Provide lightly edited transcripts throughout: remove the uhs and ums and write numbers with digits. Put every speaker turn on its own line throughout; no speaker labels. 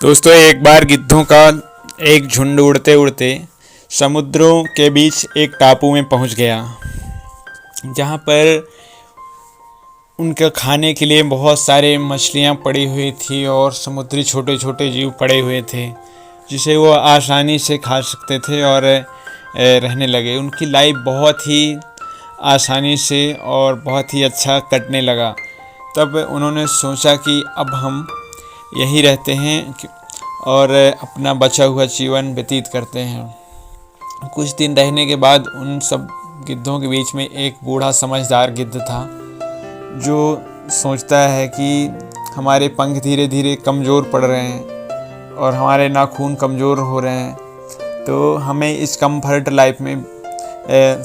दोस्तों, एक बार गिद्धों का एक झुंड उड़ते उड़ते समुद्रों के बीच एक टापू में पहुंच गया, जहां पर उनके खाने के लिए बहुत सारे मछलियां पड़ी हुई थी और समुद्री छोटे छोटे जीव पड़े हुए थे, जिसे वो आसानी से खा सकते थे और रहने लगे। उनकी लाइफ बहुत ही आसानी से और बहुत ही अच्छा कटने लगा। तब उन्होंने सोचा कि अब हम यहीं रहते हैं और अपना बचा हुआ जीवन व्यतीत करते हैं। कुछ दिन रहने के बाद उन सब गिद्धों के बीच में एक बूढ़ा समझदार गिद्ध था, जो सोचता है कि हमारे पंख धीरे धीरे कमज़ोर पड़ रहे हैं और हमारे नाखून कमज़ोर हो रहे हैं, तो हमें इस कंफर्ट लाइफ में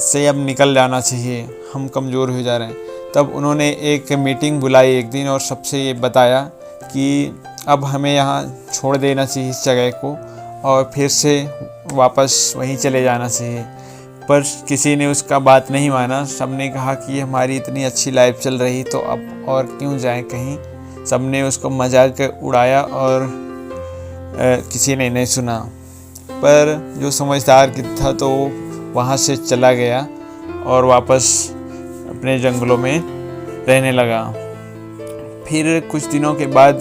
से अब निकल जाना चाहिए, हम कमज़ोर हो जा रहे हैं। तब उन्होंने एक मीटिंग बुलाई एक दिन और सबसे ये बताया कि अब हमें यहाँ छोड़ देना चाहिए इस जगह को और फिर से वापस वहीं चले जाना चाहिए। पर किसी ने उसका बात नहीं माना। सबने कहा कि हमारी इतनी अच्छी लाइफ चल रही तो अब और क्यों जाएं कहीं। सबने उसको मजाक उड़ाया और किसी ने नहीं सुना। पर जो समझदार गिद्ध था तो वहाँ से चला गया और वापस अपने जंगलों में रहने लगा। फिर कुछ दिनों के बाद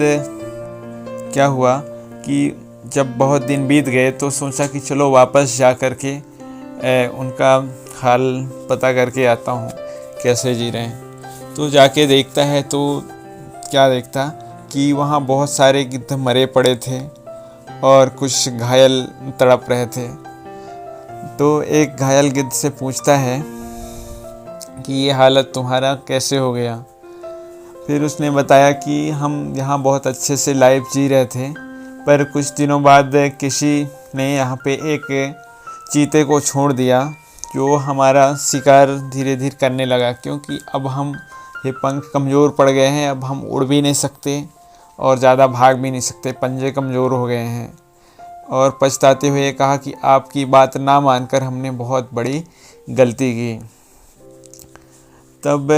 क्या हुआ कि जब बहुत दिन बीत गए तो सोचा कि चलो वापस जा कर के उनका हाल पता करके आता हूँ कैसे जी रहे हैं। तो जाके देखता है तो क्या देखता कि वहाँ बहुत सारे गिद्ध मरे पड़े थे और कुछ घायल तड़प रहे थे। तो एक घायल गिद्ध से पूछता है कि ये हालत तुम्हारा कैसे हो गया। फिर उसने बताया कि हम यहाँ बहुत अच्छे से लाइफ जी रहे थे, पर कुछ दिनों बाद किसी ने यहाँ पे एक चीते को छोड़ दिया, जो हमारा शिकार धीरे धीरे करने लगा। क्योंकि अब हम ये पंख कमज़ोर पड़ गए हैं, अब हम उड़ भी नहीं सकते और ज़्यादा भाग भी नहीं सकते, पंजे कमज़ोर हो गए हैं। और पछताते हुए कहा कि आपकी बात ना मानकर हमने बहुत बड़ी गलती की। तब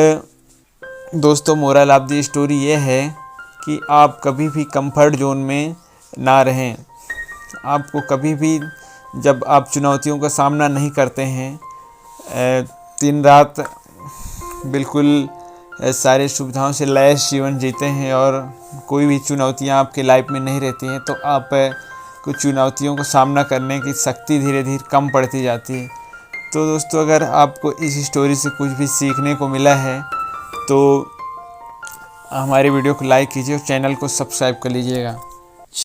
दोस्तों, मोरल ऑफ दी स्टोरी ये है कि आप कभी भी कंफर्ट जोन में ना रहें। आपको कभी भी, जब आप चुनौतियों का सामना नहीं करते हैं, दिन रात बिल्कुल सारी सुविधाओं से लैस जीवन जीते हैं और कोई भी चुनौतियां आपके लाइफ में नहीं रहती हैं, तो आप कुछ चुनौतियों का सामना करने की शक्ति धीरे धीरे कम पड़ती जाती है। तो दोस्तों, अगर आपको इस स्टोरी से कुछ भी सीखने को मिला है तो हमारे वीडियो को लाइक कीजिए और चैनल को सब्सक्राइब कर लीजिएगा।